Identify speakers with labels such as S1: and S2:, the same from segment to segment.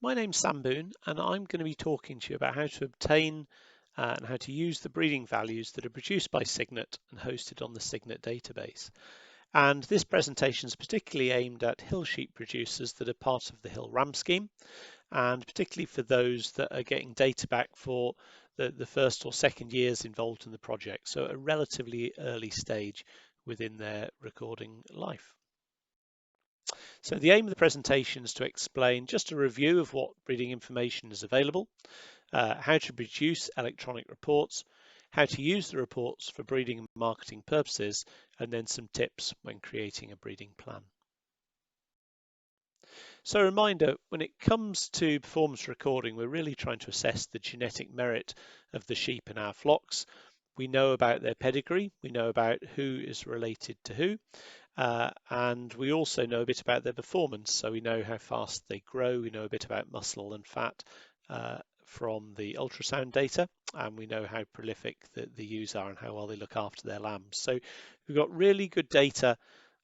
S1: My name's Sam Boone, and I'm going to be talking to you about how to obtain and how to use the breeding values that are produced by Signet and hosted on the Signet database. And this presentation is particularly aimed at hill sheep producers that are part of the hill ram scheme, and particularly for those that are getting data back for the first or second years involved in the project, so a relatively early stage within their recording life. So the aim of the presentation is to explain just a review of what breeding information is available, how to produce electronic reports, how to use the reports for breeding and marketing purposes, and then some tips when creating a breeding plan. So a reminder, when it comes to performance recording, we're really trying to assess the genetic merit of the sheep in our flocks. We know about their pedigree, we know about who is related to who, and we also know a bit about their performance. So we know how fast they grow, we know a bit about muscle and fat from the ultrasound data, and we know how prolific the ewes are and how well they look after their lambs. So we've got really good data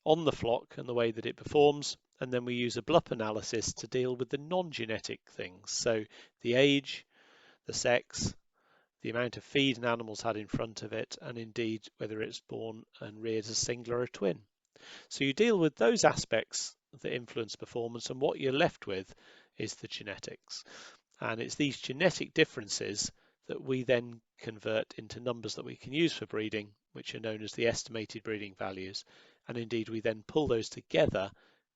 S1: on the flock and the way that it performs, and then we use a BLUP analysis to deal with the non-genetic things. So the age, the sex, the amount of feed an animal's had in front of it, and indeed whether it's born and reared as a single or a twin. So you deal with those aspects that influence performance, and what you're left with is the genetics. And it's these genetic differences that we then convert into numbers that we can use for breeding, which are known as the estimated breeding values. And indeed, we then pull those together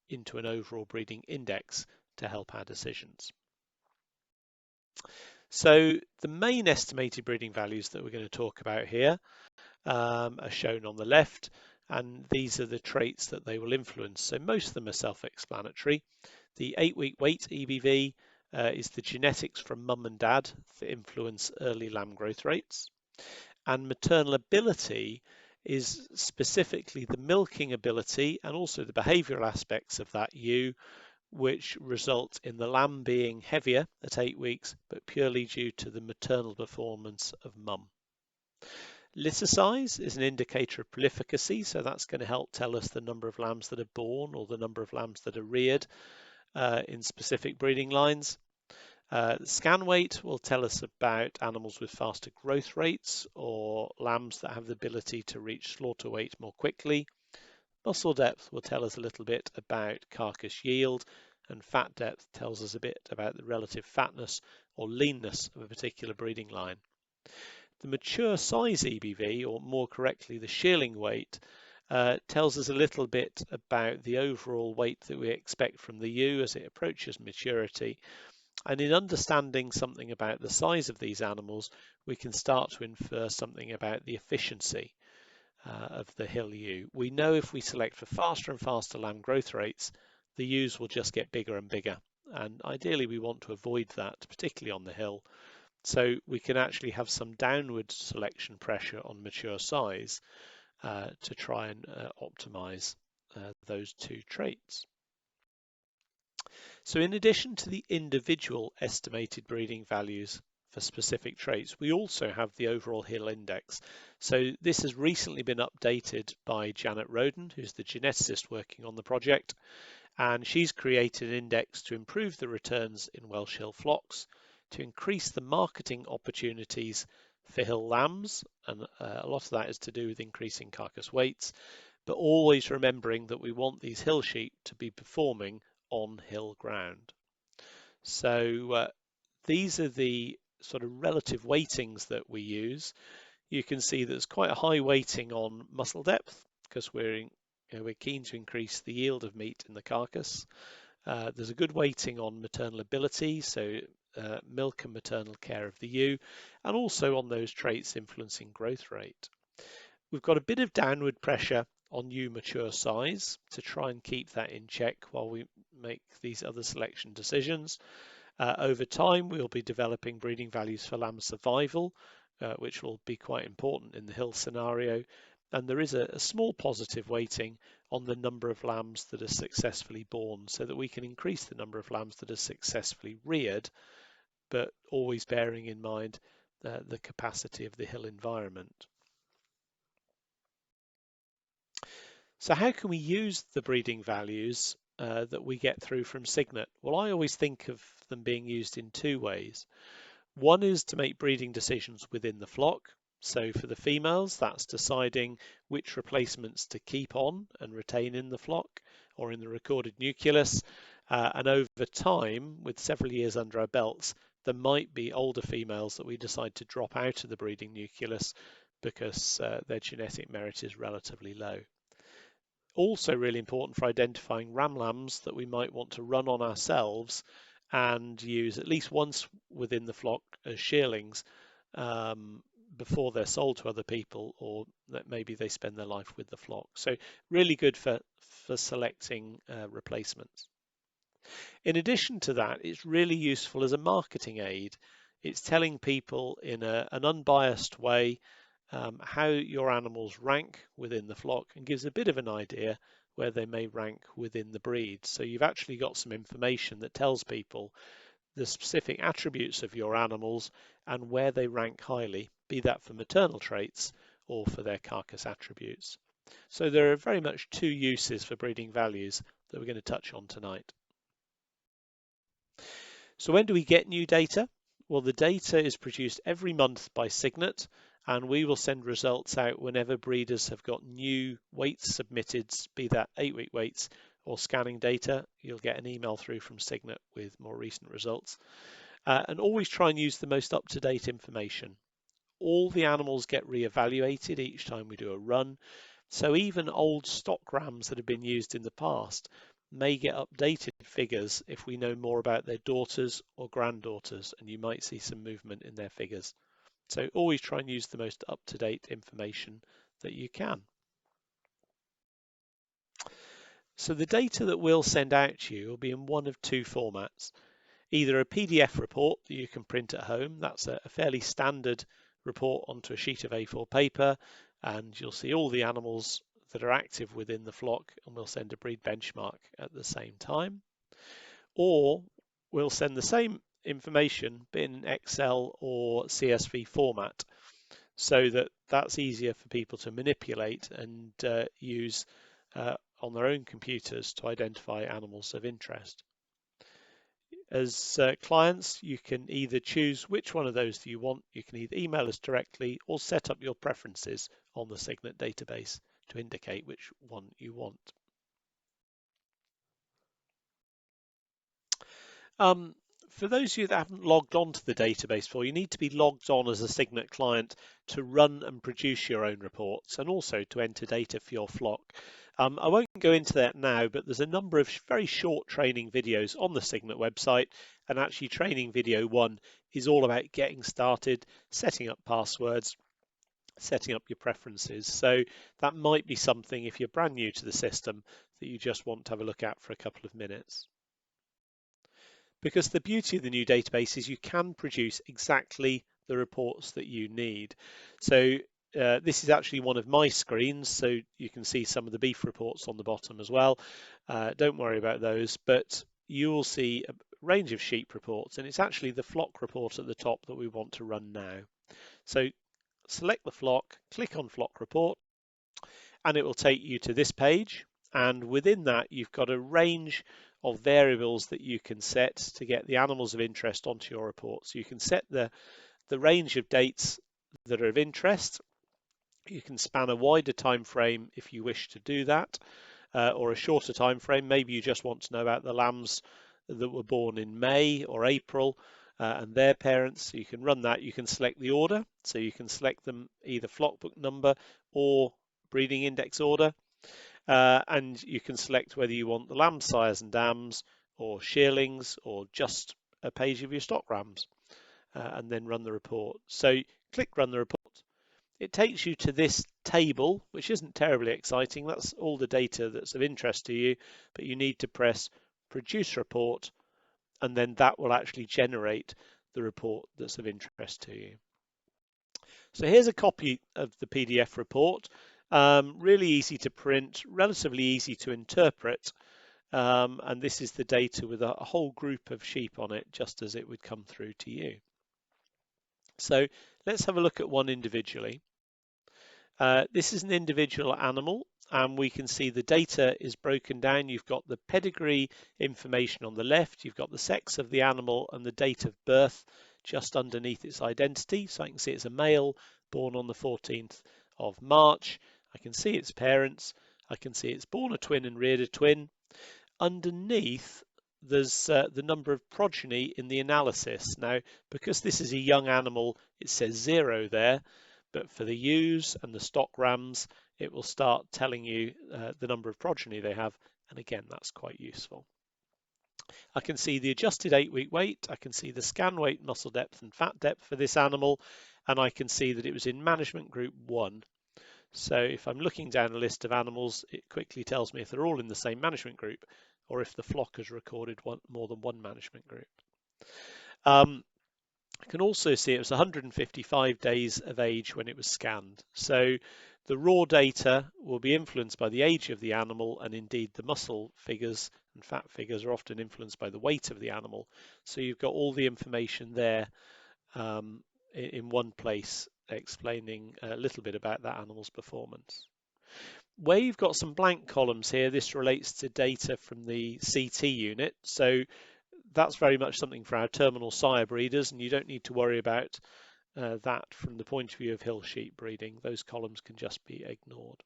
S1: into an overall breeding index to help our decisions. So the main estimated breeding values that we're going to talk about here are shown on the left, and these are the traits that they will influence. So most of them are self-explanatory. The 8-week weight EBV is the genetics from mum and dad that influence early lamb growth rates. And maternal ability is specifically the milking ability and also the behavioural aspects of that ewe, which result in the lamb being heavier at 8 weeks, but purely due to the maternal performance of mum. Litter size is an indicator of prolificacy, so that's going to help tell us the number of lambs that are born or the number of lambs that are reared in specific breeding lines. Scan weight will tell us about animals with faster growth rates or lambs that have the ability to reach slaughter weight more quickly. Muscle depth will tell us a little bit about carcass yield, and fat depth tells us a bit about the relative fatness or leanness of a particular breeding line. The mature size EBV, or more correctly the shearling weight, tells us a little bit about the overall weight that we expect from the ewe as it approaches maturity. And in understanding something about the size of these animals, we can start to infer something about the efficiency of the hill ewe. We know if we select for faster and faster lamb growth rates, the ewes will just get bigger and bigger. And ideally we want to avoid that, particularly on the hill. So we can actually have some downward selection pressure on mature size to try and optimize those two traits. So in addition to the individual estimated breeding values for specific traits, we also have the overall hill index. So this has recently been updated by Janet Roden, who's the geneticist working on the project, and she's created an index to improve the returns in Welsh hill flocks, to increase the marketing opportunities for hill lambs, and a lot of that is to do with increasing carcass weights, but always remembering that we want these hill sheep to be performing on hill ground. So these are the sort of relative weightings that we use. You can see there's quite a high weighting on muscle depth because we're keen to increase the yield of meat in the carcass. There's a good weighting on maternal ability, so milk and maternal care of the ewe, and also on those traits influencing growth rate. We've got a bit of downward pressure on ewe mature size to try and keep that in check while we make these other selection decisions. Over time, we'll be developing breeding values for lamb survival, which will be quite important in the hill scenario. And there is a small positive weighting on the number of lambs that are successfully born, so that we can increase the number of lambs that are successfully reared, but always bearing in mind the capacity of the hill environment. So how can we use the breeding values that we get through from Signet? Well, I always think of them being used in two ways. One is to make breeding decisions within the flock. So for the females, that's deciding which replacements to keep on and retain in the flock or in the recorded nucleus. And over time, with several years under our belts, there might be older females that we decide to drop out of the breeding nucleus because their genetic merit is relatively low. Also really important for identifying ram lambs that we might want to run on ourselves and use at least once within the flock as shearlings before they're sold to other people, or that maybe they spend their life with the flock. So really good for selecting replacements. In addition to that, it's really useful as a marketing aid. It's telling people in an unbiased way how your animals rank within the flock and gives a bit of an idea where they may rank within the breed. So you've actually got some information that tells people the specific attributes of your animals and where they rank highly, be that for maternal traits or for their carcass attributes. So there are very much two uses for breeding values that we're going to touch on tonight. So when do we get new data? Well, the data is produced every month by Signet, and we will send results out whenever breeders have got new weights submitted, be that 8-week weights or scanning data. You'll get an email through from Signet with more recent results. And always try and use the most up-to-date information. All the animals get re-evaluated each time we do a run. So even old stock rams that have been used in the past may get updated figures if we know more about their daughters or granddaughters, and you might see some movement in their figures. So always try and use the most up-to-date information that you can. So the data that we'll send out to you will be in one of two formats. Either a PDF report that you can print at home, that's a fairly standard report onto a sheet of A4 paper, and you'll see all the animals that are active within the flock, and we'll send a breed benchmark at the same time. Or we'll send the same information but in Excel or CSV format, so that that's easier for people to manipulate and use on their own computers to identify animals of interest. As clients, you can either choose which one of those that you want. You can either email us directly or set up your preferences on the Signet database to indicate which one you want. For those of you that haven't logged on to the database before, you need to be logged on as a Signet client to run and produce your own reports and also to enter data for your flock. I won't go into that now, but there's a number of very short training videos on the Signet website, and actually training video 1 is all about getting started, setting up passwords, setting up your preferences. So that might be something, if you're brand new to the system, that you just want to have a look at for a couple of minutes. Because the beauty of the new database is you can produce exactly the reports that you need. So this is actually one of my screens, so you can see some of the beef reports on the bottom as well. Don't worry about those, but you will see a range of sheep reports, and it's actually the flock report at the top that we want to run now. So select the flock, click on flock report, and it will take you to this page. And within that, you've got a range of variables that you can set to get the animals of interest onto your report. So you can set the range of dates that are of interest. You can span a wider time frame if you wish to do that, or a shorter time frame. Maybe you just want to know about the lambs that were born in May or April and their parents. So you can run that. You can select the order. So you can select them either flock book number or breeding index order. And you can select whether you want the lamb sires and dams or shearlings or just a page of your stock rams, and then run the report. So click run the report. It takes you to this table, which isn't terribly exciting. That's all the data that's of interest to you, but you need to press produce report, and then that will actually generate the report that's of interest to you. So here's a copy of the PDF report. Really easy to print, relatively easy to interpret, and this is the data with a whole group of sheep on it, just as it would come through to you. So let's have a look at one individually. This is an individual animal, and we can see the data is broken down. You've got the pedigree information on the left, you've got the sex of the animal and the date of birth just underneath its identity. So I can see it's a male born on the 14th of March. I can see its parents. I can see it's born a twin and reared a twin. Underneath, there's the number of progeny in the analysis. Now, because this is a young animal, it says 0 there, but for the ewes and the stock rams, it will start telling you the number of progeny they have, and again, that's quite useful. I can see the adjusted 8-week weight, I can see the scan weight, muscle depth and fat depth for this animal, and I can see that it was in management group 1. So if I'm looking down a list of animals, it quickly tells me if they're all in the same management group or if the flock has recorded more than one management group. I can also see it was 155 days of age when it was scanned. So the raw data will be influenced by the age of the animal, and indeed the muscle figures and fat figures are often influenced by the weight of the animal. So you've got all the information there in one place explaining a little bit about that animal's performance. Where you've got some blank columns here, this relates to data from the CT unit. So that's very much something for our terminal sire breeders, and you don't need to worry about that from the point of view of hill sheep breeding. Those columns can just be ignored.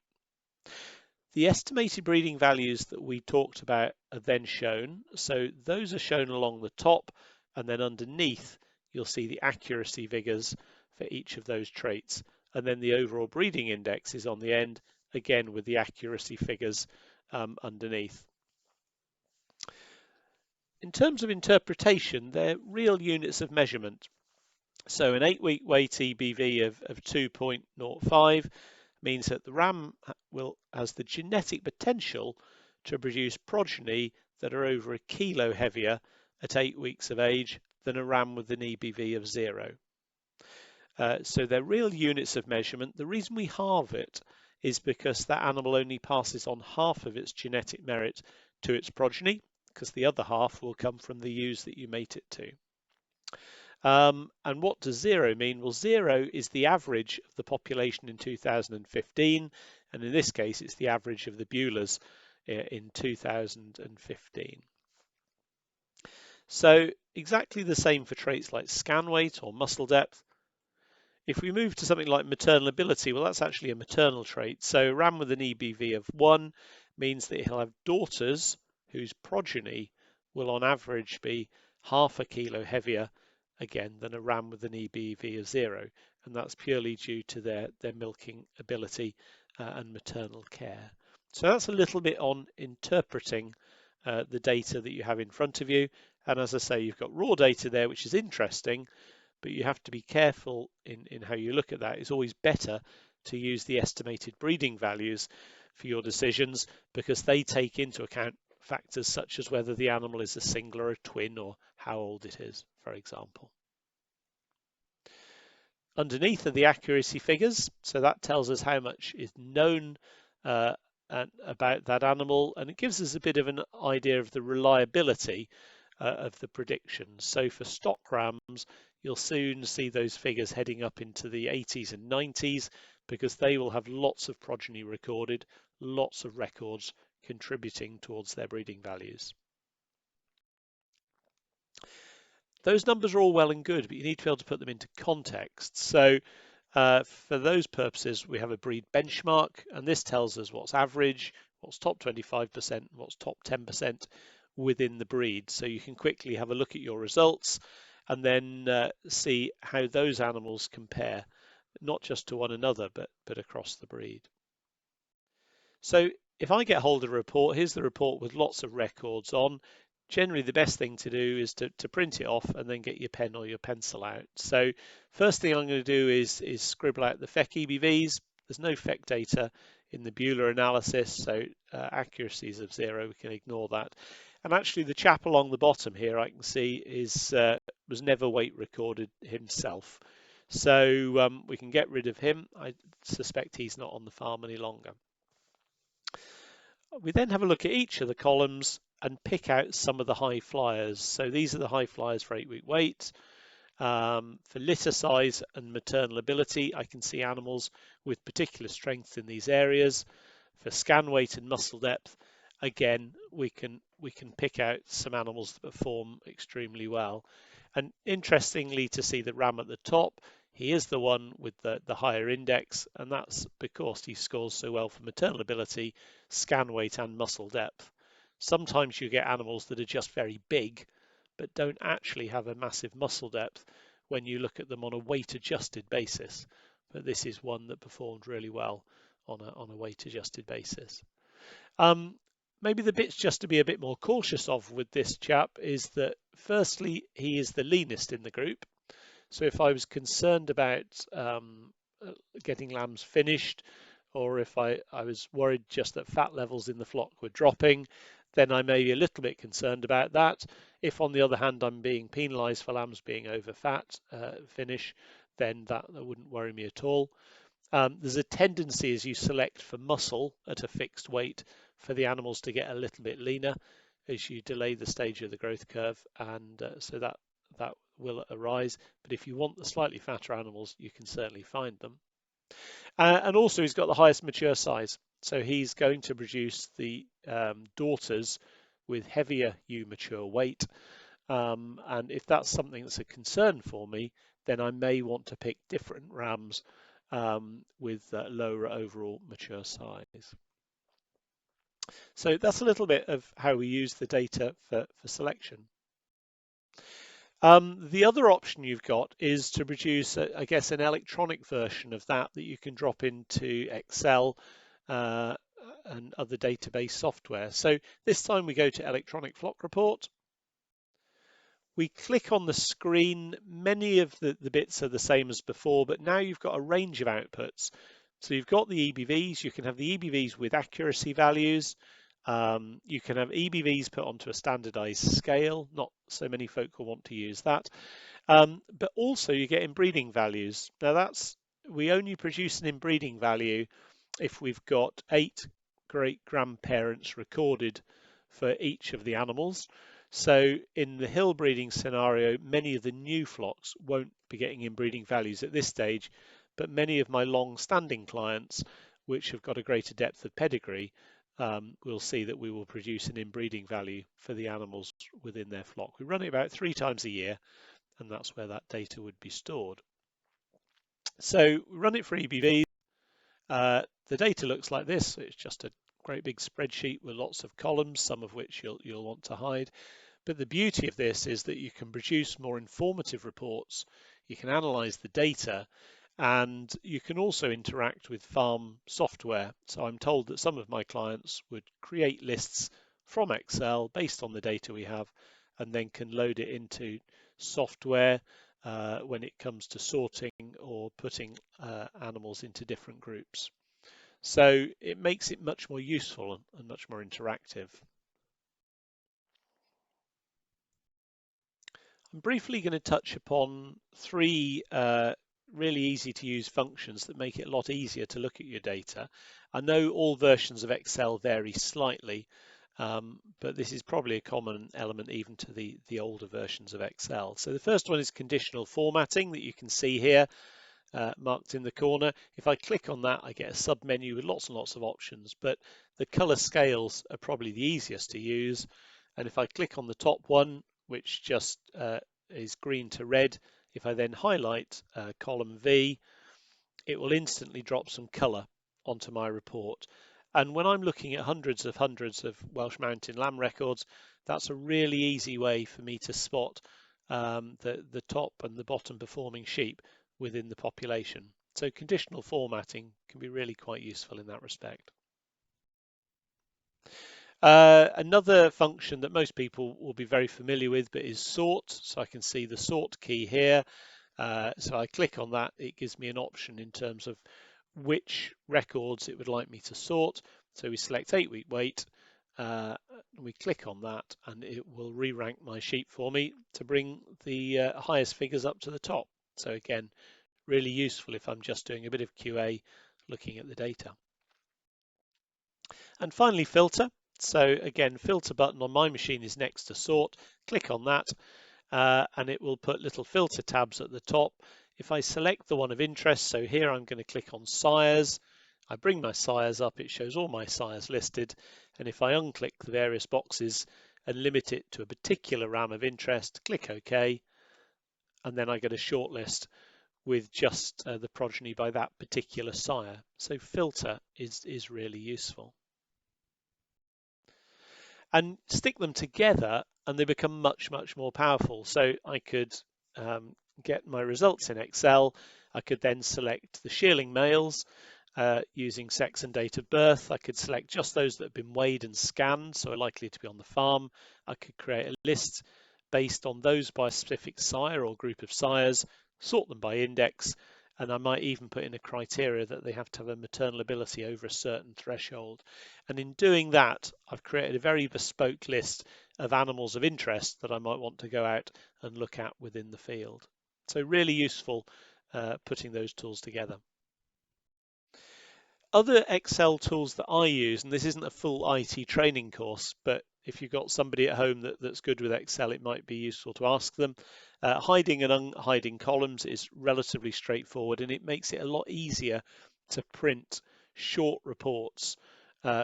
S1: The estimated breeding values that we talked about are then shown. So those are shown along the top, and then underneath you'll see the accuracy figures for each of those traits. And then the overall breeding index is on the end, again with the accuracy figures underneath. In terms of interpretation, they're real units of measurement. So an 8-week weight EBV of 2.05 means that the ram has the genetic potential to produce progeny that are over a kilo heavier at 8 weeks of age than a ram with an EBV of 0. So they're real units of measurement. The reason we halve it is because that animal only passes on half of its genetic merit to its progeny, because the other half will come from the ewes that you mate it to. And what does 0 mean? Well, 0 is the average of the population in 2015, and in this case, it's the average of the Beulahs in 2015. So exactly the same for traits like scan weight or muscle depth. If we move to something like maternal ability, well, that's actually a maternal trait. So a ram with an EBV of 1 means that he'll have daughters whose progeny will on average be half a kilo heavier again than a ram with an EBV of 0, and that's purely due to their milking ability and maternal care. So that's a little bit on interpreting the data that you have in front of you, and as I say, you've got raw data there, which is interesting, but you have to be careful in how you look at that. It's always better to use the estimated breeding values for your decisions, because they take into account factors such as whether the animal is a single or a twin or how old it is, for example. Underneath are the accuracy figures, so that tells us how much is known about that animal, and it gives us a bit of an idea of the reliability of the predictions. So for stock rams, you'll soon see those figures heading up into the 80s and 90s, because they will have lots of progeny recorded, lots of records contributing towards their breeding values. Those numbers are all well and good, but you need to be able to put them into context. So for those purposes, we have a breed benchmark, and this tells us what's average, what's top 25%, what's top 10% within the breed. So you can quickly have a look at your results and then see how those animals compare, not just to one another, but across the breed. So if I get hold of a report, here's the report with lots of records on. Generally, the best thing to do is to print it off and then get your pen or your pencil out. So first thing I'm going to do is scribble out the FEC EBVs. There's no FEC data in the Beulah analysis, so accuracies of 0, we can ignore that. And actually the chap along the bottom here I can see was never weight recorded himself. So we can get rid of him. I suspect he's not on the farm any longer. We then have a look at each of the columns and pick out some of the high flyers. So these are the high flyers for 8-week weight. For litter size and maternal ability, I can see animals with particular strength in these areas. For scan weight and muscle depth, again, we can pick out some animals that perform extremely well. And interestingly, to see the ram at the top, he is the one with the higher index, and that's because he scores so well for maternal ability, scan weight, and muscle depth. Sometimes you get animals that are just very big, but don't actually have a massive muscle depth when you look at them on a weight adjusted basis. But this is one that performed really well on a weight adjusted basis. Maybe the bits just to be a bit more cautious of with this chap is that firstly, he is the leanest in the group. So if I was concerned about getting lambs finished, or if I was worried just that fat levels in the flock were dropping, then I may be a little bit concerned about that. If on the other hand I'm being penalised for lambs being over fat finish, then that wouldn't worry me at all. There's a tendency as you select for muscle at a fixed weight for the animals to get a little bit leaner as you delay the stage of the growth curve, and so that will arise. But if you want the slightly fatter animals, you can certainly find them. And also he's got the highest mature size, so he's going to produce the daughters with heavier ewe mature weight. And if that's something that's a concern for me, then I may want to pick different rams with lower overall mature size. So that's a little bit of how we use the data for selection. The other option you've got is to produce, I guess, an electronic version of that you can drop into Excel and other database software. So this time we go to Electronic Flock Report. We click on the screen. Many of the bits are the same as before, but now you've got a range of outputs. So you've got the EBVs. You can have the EBVs with accuracy values. You can have EBVs put onto a standardized scale. Not so many folk will want to use that. But also you get inbreeding values. Now we only produce an inbreeding value if we've got 8 great grandparents recorded for each of the animals. So in the hill breeding scenario, many of the new flocks won't be getting inbreeding values at this stage, but many of my long-standing clients, which have got a greater depth of pedigree, we'll see that we will produce an inbreeding value for the animals within their flock. We run it about 3 times a year, and that's where that data would be stored. So we run it for EBVs. The data looks like this. It's just a great big spreadsheet with lots of columns, some of which you'll want to hide. But the beauty of this is that you can produce more informative reports, you can analyze the data, and you can also interact with farm software. So I'm told that some of my clients would create lists from Excel based on the data we have, and then can load it into software when it comes to sorting or putting animals into different groups. So it makes it much more useful and much more interactive. I'm briefly going to touch upon 3 really easy to use functions that make it a lot easier to look at your data. I know all versions of Excel vary slightly, but this is probably a common element even to the older versions of Excel. So the first one is conditional formatting that you can see here marked in the corner. If I click on that, I get a sub menu with lots and lots of options, but the color scales are probably the easiest to use. And if I click on the top one, which just is green to red, if I then highlight column V, it will instantly drop some color onto my report. And when I'm looking at hundreds of Welsh Mountain lamb records, that's a really easy way for me to spot the top and the bottom performing sheep within the population. So conditional formatting can be really quite useful in that respect. Another function that most people will be very familiar with, but is sort. So I can see the sort key here. So I click on that, it gives me an option in terms of which records it would like me to sort. So we select 8-week weight, we click on that, and it will re-rank my sheep for me to bring the highest figures up to the top. So again, really useful if I'm just doing a bit of QA looking at the data. And finally, filter. So again, filter button on my machine is next to sort. Click on that and it will put little filter tabs at the top. If I select the one of interest, so here I'm going to click on sires, I bring my sires up, it shows all my sires listed, and if I unclick the various boxes and limit it to a particular ram of interest, click OK, and then I get a shortlist with just the progeny by that particular sire. So filter is really useful. And stick them together and they become much more powerful. So I could get my results in Excel. I could then select the shearling males using sex and date of birth. I could select just those that have been weighed and scanned, so are likely to be on the farm. I could create a list based on those by a specific sire or group of sires, sort them by index, and I might even put in a criteria that they have to have a maternal ability over a certain threshold. And in doing that, I've created a very bespoke list of animals of interest that I might want to go out and look at within the field. So really useful putting those tools together. Other Excel tools that I use, and this isn't a full IT training course, but if you've got somebody at home that's good with Excel, it might be useful to ask them. Hiding and unhiding columns is relatively straightforward, and it makes it a lot easier to print short reports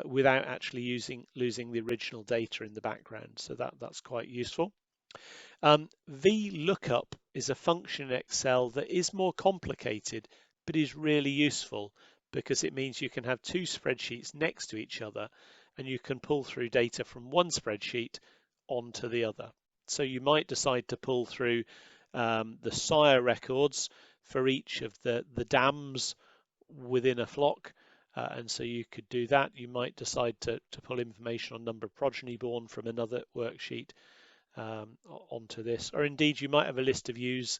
S1: without actually losing the original data in the background. So that's quite useful. VLOOKUP is a function in Excel that is more complicated, but is really useful because it means you can have two spreadsheets next to each other and you can pull through data from one spreadsheet onto the other. So you might decide to pull through the sire records for each of the dams within a flock. And so you could do that. You might decide to pull information on number of progeny born from another worksheet onto this, or indeed you might have a list of ewes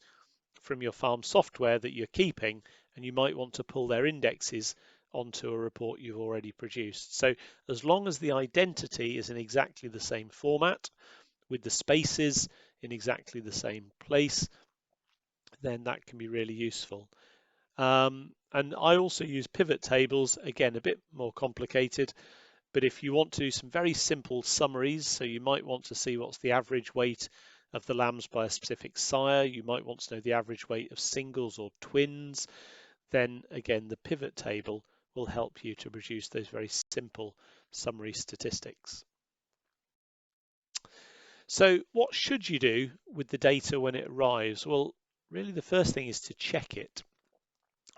S1: from your farm software that you're keeping and you might want to pull their indexes onto a report you've already produced. So as long as the identity is in exactly the same format with the spaces in exactly the same place, then that can be really useful. And I also use pivot tables, again a bit more complicated, but if you want to do some very simple summaries, so you might want to see what's the average weight of the lambs by a specific sire, you might want to know the average weight of singles or twins, then again the pivot table will help you to produce those very simple summary statistics. So what should you do with the data when it arrives? Well, really the first thing is to check it.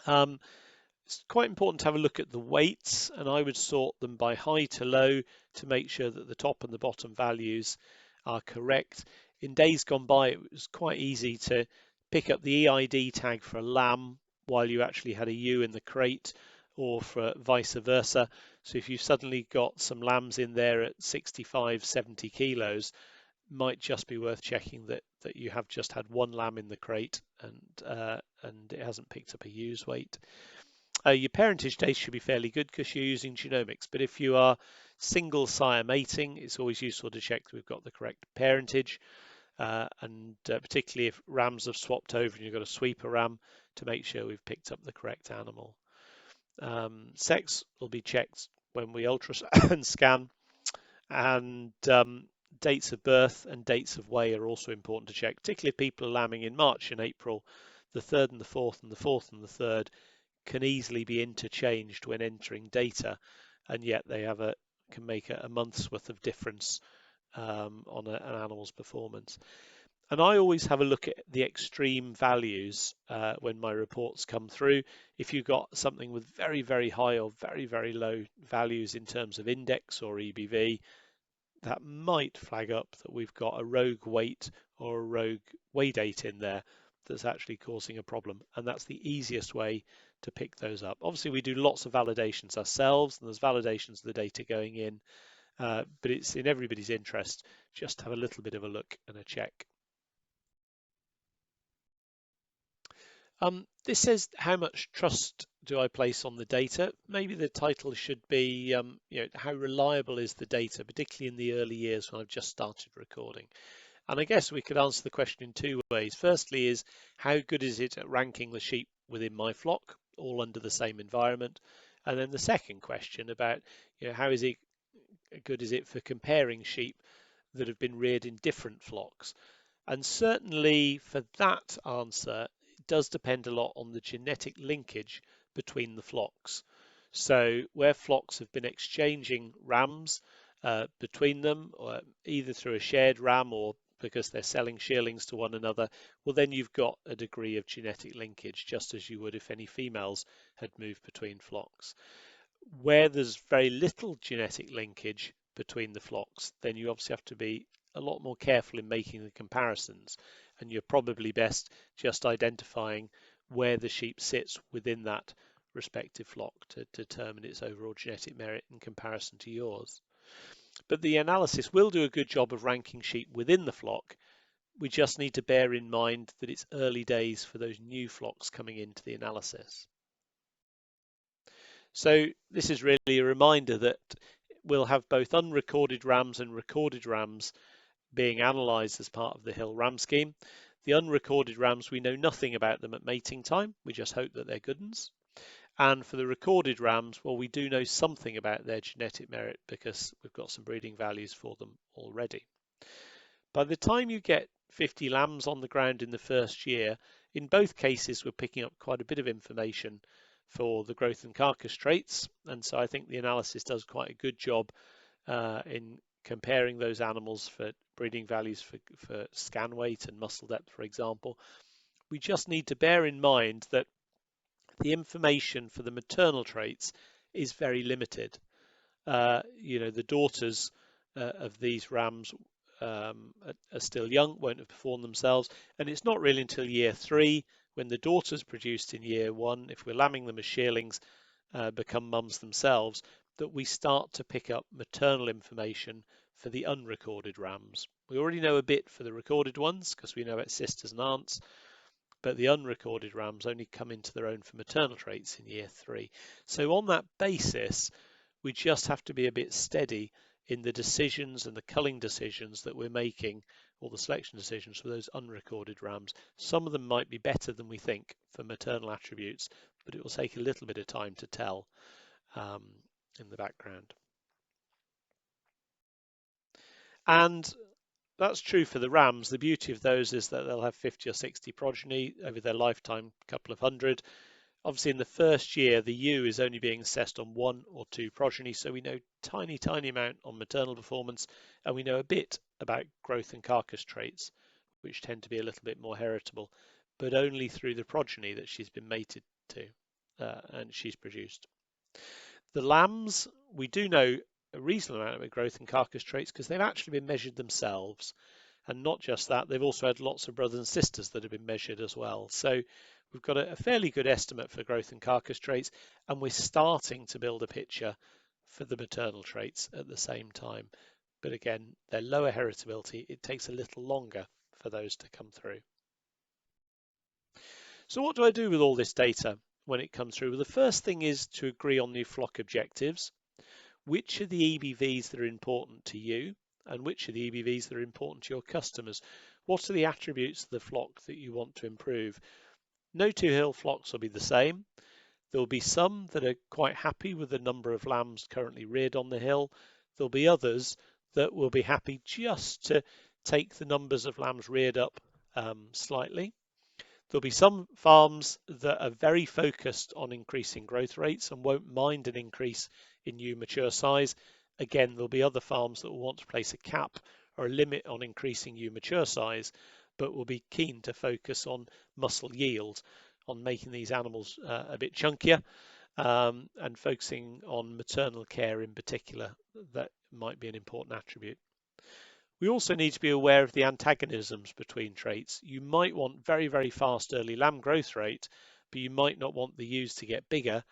S1: It's quite important to have a look at the weights, and I would sort them by high to low to make sure that the top and the bottom values are correct. In days gone by, it was quite easy to pick up the EID tag for a lamb while you actually had a ewe in the crate, or for vice versa. So if you've suddenly got some lambs in there at 65, 70 kilos, might just be worth checking that you have just had one lamb in the crate and it hasn't picked up a ewe's weight. Your parentage data should be fairly good because you're using genomics, but if you are single sire mating, it's always useful to check that we've got the correct parentage, and particularly if rams have swapped over and you've got a sweeper ram, to make sure we've picked up the correct animal. Sex will be checked when we ultrasound scan, and dates of birth and dates of weigh are also important to check, particularly if people are lambing in March and April. The 3rd and the 4th and the 4th and the 3rd can easily be interchanged when entering data, and yet they can make a month's worth of difference on an animal's performance. And I always have a look at the extreme values when my reports come through. If you've got something with very high or very low values in terms of index or EBV, that might flag up that we've got a rogue weight or a rogue weigh date in there that's actually causing a problem, and that's the easiest way to pick those up. Obviously we do lots of validations ourselves, and there's validations of the data going in, but it's in everybody's interest just to have a little bit of a look and a check. This says, how much trust do I place on the data? Maybe the title should be, how reliable is the data, particularly in the early years when I've just started recording. And I guess we could answer the question in two ways. Firstly is, how good is it at ranking the sheep within my flock, all under the same environment? And then the second question about, how good is it for comparing sheep that have been reared in different flocks? And certainly for that answer, it does depend a lot on the genetic linkage between the flocks. So where flocks have been exchanging rams between them, or either through a shared ram or because they're selling shearlings to one another, well, then you've got a degree of genetic linkage, just as you would if any females had moved between flocks. Where there's very little genetic linkage between the flocks, then you obviously have to be a lot more careful in making the comparisons, and you're probably best just identifying where the sheep sits within that respective flock to determine its overall genetic merit in comparison to yours. But the analysis will do a good job of ranking sheep within the flock. We just need to bear in mind that it's early days for those new flocks coming into the analysis. So this is really a reminder that we'll have both unrecorded rams and recorded rams being analysed as part of the Hill ram scheme. The unrecorded rams, we know nothing about them at mating time. We just hope that they're good uns. And for the recorded rams, well, we do know something about their genetic merit because we've got some breeding values for them already. By the time you get 50 lambs on the ground in the first year, in both cases, we're picking up quite a bit of information for the growth and carcass traits. And so I think the analysis does quite a good job in comparing those animals for breeding values for scan weight and muscle depth, for example. We just need to bear in mind that the information for the maternal traits is very limited. The daughters of these rams are still young, won't have performed themselves, and it's not really until year 3 when the daughters produced in year 1, if we're lambing them as shearlings, become mums themselves, that we start to pick up maternal information for the unrecorded rams. We already know a bit for the recorded ones because we know it's sisters and aunts, but the unrecorded rams only come into their own for maternal traits in year 3. So on that basis, we just have to be a bit steady in the decisions and the culling decisions that we're making, or the selection decisions for those unrecorded rams. Some of them might be better than we think for maternal attributes, but it will take a little bit of time to tell in the background. And that's true for the rams. The beauty of those is that they'll have 50 or 60 progeny over their lifetime, a couple of hundred. Obviously, in the first year, the ewe is only being assessed on 1 or 2 progeny, so we know tiny amount on maternal performance, and we know a bit about growth and carcass traits, which tend to be a little bit more heritable, but only through the progeny that she's been mated to and she's produced. The lambs, we do know a reasonable amount about growth and carcass traits because they've actually been measured themselves. And not just that, they've also had lots of brothers and sisters that have been measured as well. So we've got a fairly good estimate for growth and carcass traits, and we're starting to build a picture for the maternal traits at the same time. But again, they're lower heritability. It takes a little longer for those to come through. So what do I do with all this data when it comes through? Well, the first thing is to agree on new flock objectives. Which are the EBVs that are important to you, and which are the EBVs that are important to your customers? What are the attributes of the flock that you want to improve? No two hill flocks will be the same. There will be some that are quite happy with the number of lambs currently reared on the hill. There'll be others that will be happy just to take the numbers of lambs reared up slightly. There'll be some farms that are very focused on increasing growth rates and won't mind an increase in ewe mature size. Again, there'll be other farms that will want to place a cap or a limit on increasing ewe mature size, but will be keen to focus on muscle yield, on making these animals a bit chunkier, and focusing on maternal care in particular. That might be an important attribute. We also need to be aware of the antagonisms between traits. You might want very fast early lamb growth rate, but you might not want the ewes to get bigger.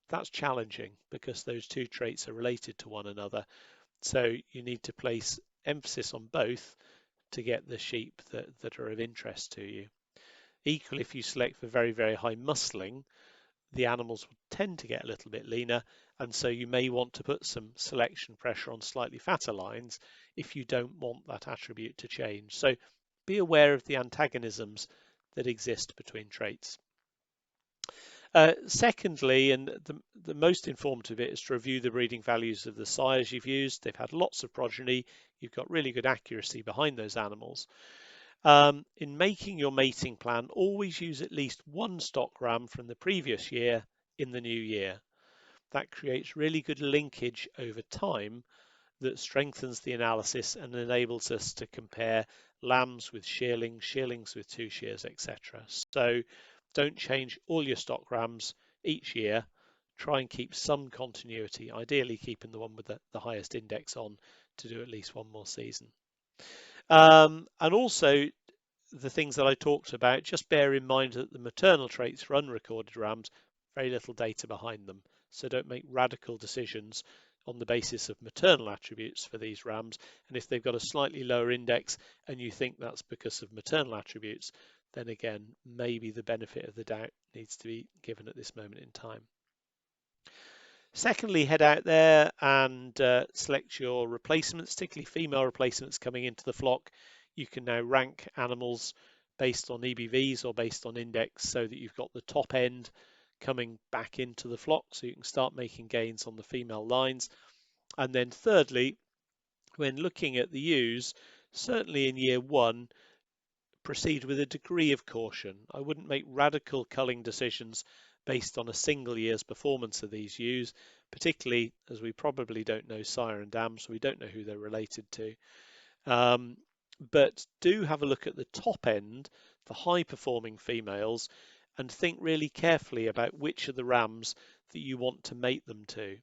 S1: That's challenging because those two traits are related to one another. So you need to place emphasis on both to get the sheep that are of interest to you. Equally, if you select for very high muscling, the animals will tend to get a little bit leaner, and so you may want to put some selection pressure on slightly fatter lines if you don't want that attribute to change. So be aware of the antagonisms that exist between traits. Secondly, and the most informative bit, is to review the breeding values of the sires you've used. They've had lots of progeny. You've got really good accuracy behind those animals. In making your mating plan, always use at least one stock ram from the previous year in the new year. that creates really good linkage over time that strengthens the analysis and enables us to compare lambs with shearlings, shearlings with two shears, etc. So don't change all your stock rams each year. Try and keep some continuity, ideally keeping the one with the highest index on to do at least one more season. And also the things that I talked about, just bear in mind that the maternal traits for unrecorded rams, very little data behind them. So don't make radical decisions on the basis of maternal attributes for these rams. And if they've got a slightly lower index and you think that's because of maternal attributes, then again, maybe the benefit of the doubt needs to be given at this moment in time. Secondly, head out there and select your replacements, particularly female replacements coming into the flock. You can now rank animals based on EBVs or based on index so that you've got the top end coming back into the flock, so you can start making gains on the female lines. And then thirdly, when looking at the ewes, certainly in year one, proceed with a degree of caution. I wouldn't make radical culling decisions based on a single year's performance of these ewes, particularly as we probably don't know sire and dam, so we don't know who they're related to. But do have a look at the top end, the high performing females, and think really carefully about which of the rams that you want to mate them to.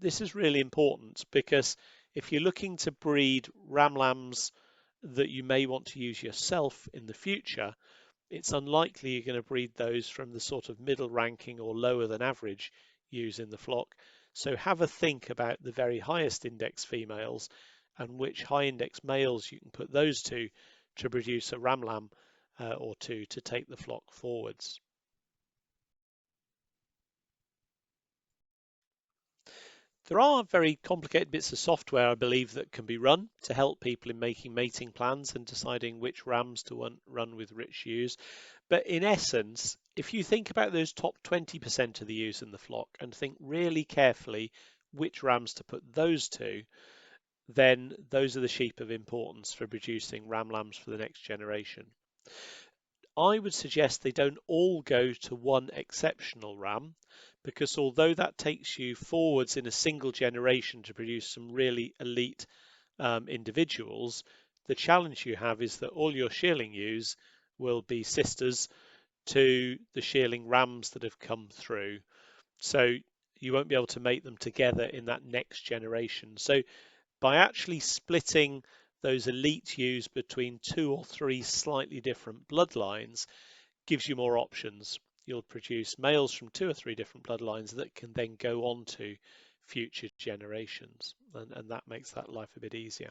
S1: This is really important because if you're looking to breed ram lambs that you may want to use yourself in the future, it's unlikely you're going to breed those from the sort of middle ranking or lower than average ewes in the flock. So have a think about the very highest index females and which high index males you can put those to produce a ram lamb or two to take the flock forwards. There are very complicated bits of software, I believe, that can be run to help people in making mating plans and deciding which rams to run with rich ewes. But in essence, if you think about those top 20% of the ewes in the flock and think really carefully which rams to put those to, then those are the sheep of importance for producing ram lambs for the next generation. I would suggest they don't all go to one exceptional ram, because although that takes you forwards in a single generation to produce some really elite individuals, the challenge you have is that all your shearling ewes will be sisters to the shearling rams that have come through. So you won't be able to mate them together in that next generation. So by actually splitting those elite ewes between 2 or 3 slightly different bloodlines gives you more options. You'll produce males from 2 or 3 different bloodlines that can then go on to future generations, and that makes that life a bit easier.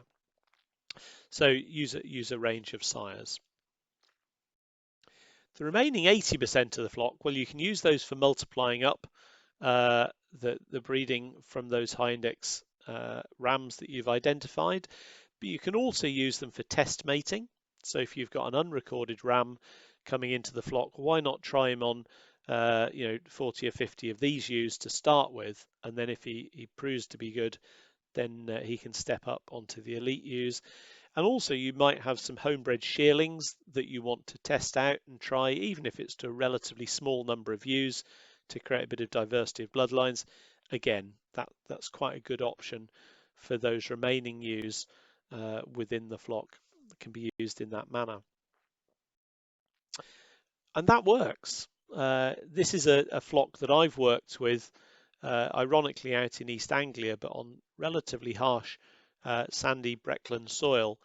S1: So use a range of sires. The remaining 80% of the flock, well, you can use those for multiplying up the breeding from those high index rams that you've identified, but you can also use them for test mating. So if you've got an unrecorded ram coming into the flock, why not try him on 40 or 50 of these ewes to start with, and then if he proves to be good, then he can step up onto the elite ewes. And also you might have some homebred shearlings that you want to test out and try, even if it's to a relatively small number of ewes, to create a bit of diversity of bloodlines. Again, that's quite a good option for those remaining ewes within the flock that can be used in that manner. And that works. This is a flock that I've worked with, ironically out in East Anglia, but on relatively harsh sandy Breckland soil.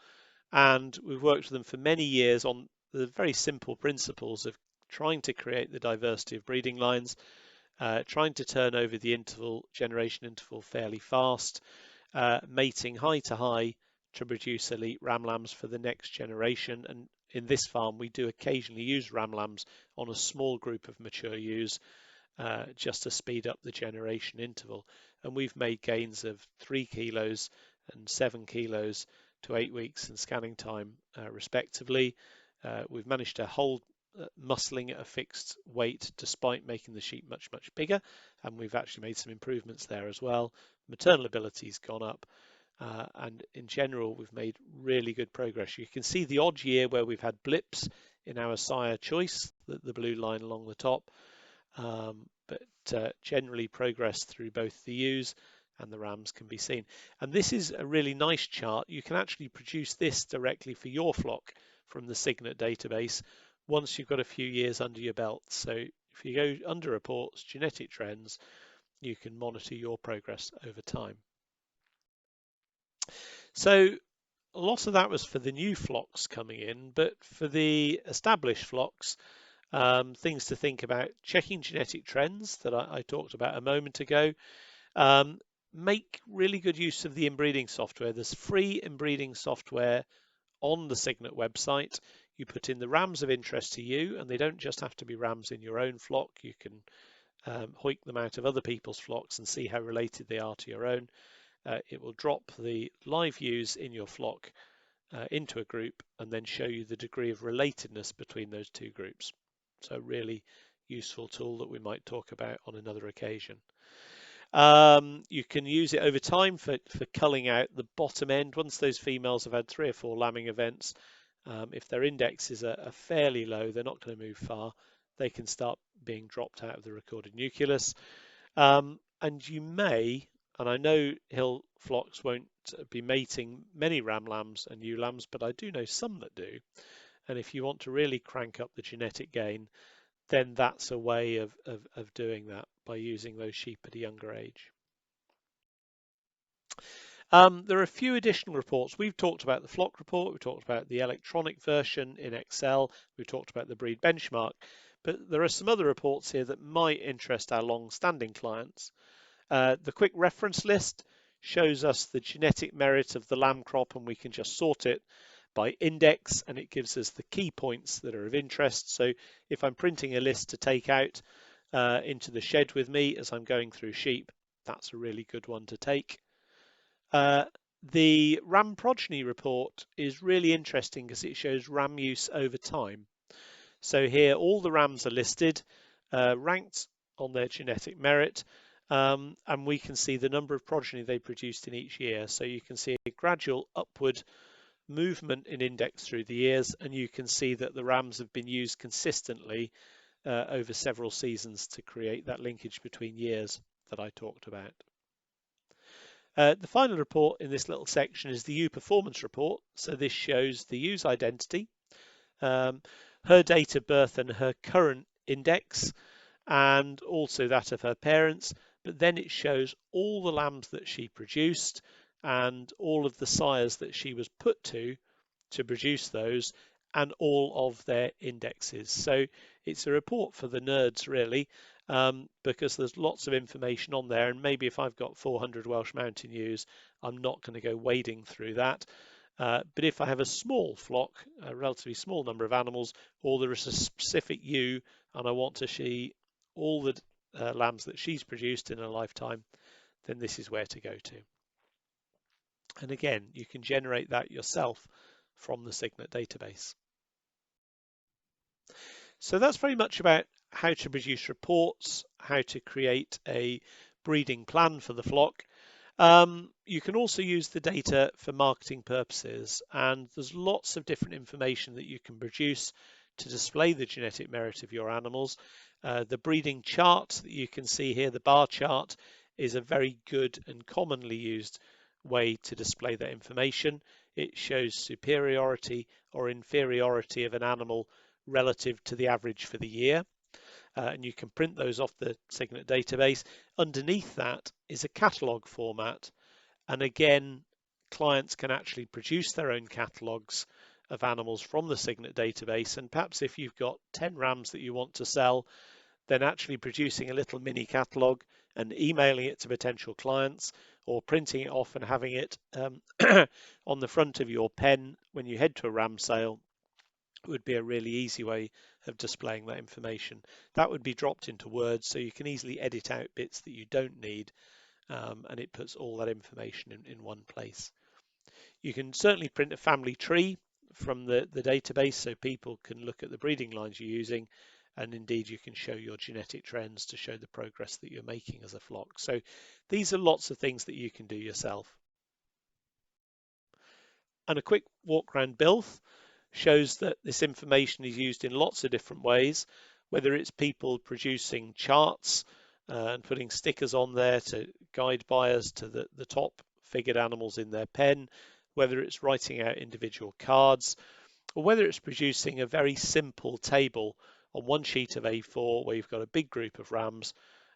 S1: And we've worked with them for many years on the very simple principles of trying to create the diversity of breeding lines, trying to turn over the generation interval fairly fast, mating high to high to produce elite ram lambs for the next generation. And in this farm, we do occasionally use ram lambs on a small group of mature ewes just to speed up the generation interval. And we've made gains of 3 kilos and 7 kilos to 8 weeks in scanning time, respectively. We've managed to hold muscling at a fixed weight despite making the sheep much bigger, and we've actually made some improvements there as well. Maternal ability's gone up, and in general we've made really good progress. You can see the odd year where we've had blips in our sire choice, the blue line along the top, but generally progress through both the ewes and the rams can be seen. And this is a really nice chart. You can actually produce this directly for your flock from the Signet database once you've got a few years under your belt. So if you go under reports, genetic trends, you can monitor your progress over time. So a lot of that was for the new flocks coming in, but for the established flocks, things to think about: checking genetic trends that I talked about a moment ago. Make really good use of the inbreeding software. There's free inbreeding software on the Signet website. You put in the rams of interest to you, and they don't just have to be rams in your own flock. You can hoik them out of other people's flocks and see how related they are to your own. It will drop the live ewes in your flock into a group and then show you the degree of relatedness between those two groups. So really useful tool that we might talk about on another occasion. You can use it over time for culling out the bottom end. Once those females have had 3 or 4 lambing events, if their indexes are fairly low, they're not going to move far, they can start being dropped out of the recorded nucleus. And you may, and I know hill flocks won't be mating many ram lambs and ewe lambs, but I do know some that do. And if you want to really crank up the genetic gain, then that's a way of doing that by using those sheep at a younger age. There are a few additional reports. We've talked about the flock report, we've talked about the electronic version in Excel, we've talked about the breed benchmark, but there are some other reports here that might interest our long-standing clients. The quick reference list shows us the genetic merit of the lamb crop, and we can just sort it by index, and it gives us the key points that are of interest. So if I'm printing a list to take out into the shed with me as I'm going through sheep, that's a really good one to take. The ram progeny report is really interesting because it shows ram use over time. So here all the rams are listed, ranked on their genetic merit, and we can see the number of progeny they produced in each year. So you can see a gradual upward movement in index through the years, and you can see that the rams have been used consistently over several seasons to create that linkage between years that I talked about. The final report in this little section is the ewe performance report. So this shows the ewe's identity, her date of birth and her current index, and also that of her parents, but then it shows all the lambs that she produced and all of the sires that she was put to produce those, and all of their indexes. So it's a report for the nerds really, because there's lots of information on there, and maybe if I've got 400 Welsh mountain ewes, I'm not going to go wading through that. But if I have a small flock, a relatively small number of animals, or there is a specific ewe and I want to see all the lambs that she's produced in a lifetime, then this is where to go to. And again, you can generate that yourself from the Signet database. So that's very much about how to produce reports, how to create a breeding plan for the flock. You can also use the data for marketing purposes, and there's lots of different information that you can produce to display the genetic merit of your animals. The breeding chart that you can see here, the bar chart, is a very good and commonly used way to display that information. It shows superiority or inferiority of an animal relative to the average for the year. And you can print those off the Signet database. Underneath that is a catalogue format. And again, clients can actually produce their own catalogues of animals from the Signet database. And perhaps if you've got 10 rams that you want to sell, then actually producing a little mini catalogue and emailing it to potential clients, or printing it off and having it on the front of your pen when you head to a ram sale would be a really easy way of displaying that information. That would be dropped into Word, so you can easily edit out bits that you don't need, and it puts all that information in one place. You can certainly print a family tree from the database, so people can look at the breeding lines you're using, and indeed you can show your genetic trends to show the progress that you're making as a flock. So these are lots of things that you can do yourself. And a quick walk around Bilth shows that this information is used in lots of different ways, whether it's people producing charts and putting stickers on there to guide buyers to the top figured animals in their pen, whether it's writing out individual cards, or whether it's producing a very simple table on one sheet of A4 where you've got a big group of rams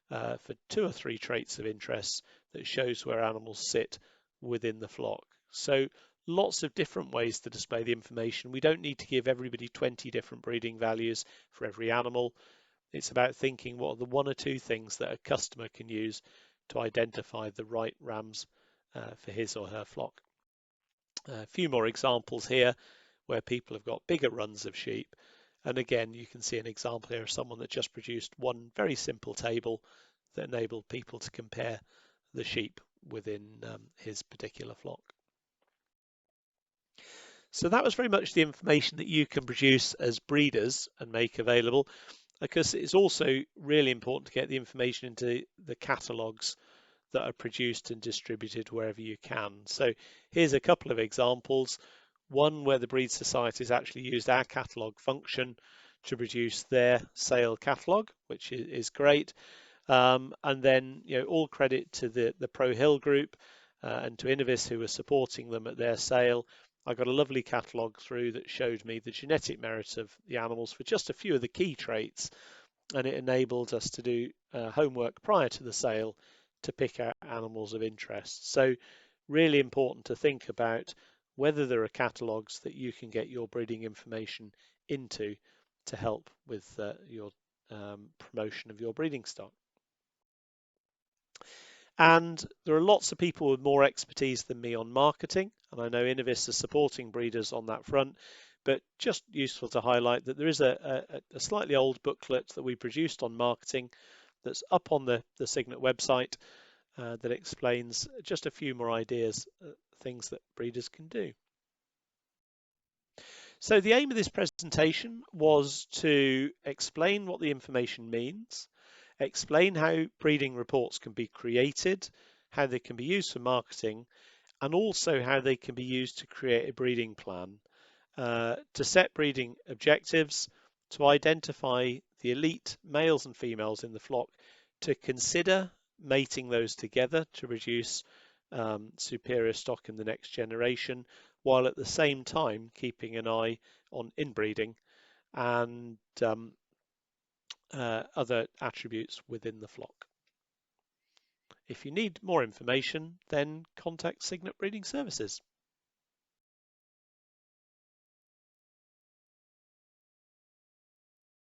S1: for 2 or 3 traits of interest that shows where animals sit within the flock. So lots of different ways to display the information. We don't need to give everybody 20 different breeding values for every animal. It's about thinking what are the 1 or 2 things that a customer can use to identify the right rams for his or her flock. A few more examples here where people have got bigger runs of sheep. And again, you can see an example here of someone that just produced one very simple table that enabled people to compare the sheep within his particular flock. So that was very much the information that you can produce as breeders and make available, because it's also really important to get the information into the catalogues that are produced and distributed wherever you can. So here's a couple of examples. One where the Breed Society has actually used our catalogue function to produce their sale catalogue, which is great. And then, all credit to the Pro Hill group and to Innovis who were supporting them at their sale. I got a lovely catalogue through that showed me the genetic merit of the animals for just a few of the key traits, and it enabled us to do homework prior to the sale to pick out animals of interest. So really important to think about whether there are catalogues that you can get your breeding information into to help with your promotion of your breeding stock. And there are lots of people with more expertise than me on marketing, and I know Innovis is supporting breeders on that front, but just useful to highlight that there is a slightly old booklet that we produced on marketing that's up on the Signet website that explains just a few more ideas, things that breeders can do. So the aim of this presentation was to explain what the information means, explain how breeding reports can be created, how they can be used for marketing, and also how they can be used to create a breeding plan, to set breeding objectives, to identify the elite males and females in the flock, to consider mating those together to reduce superior stock in the next generation, while at the same time keeping an eye on inbreeding and other attributes within the flock. If you need more information, then contact Signet Breeding Services.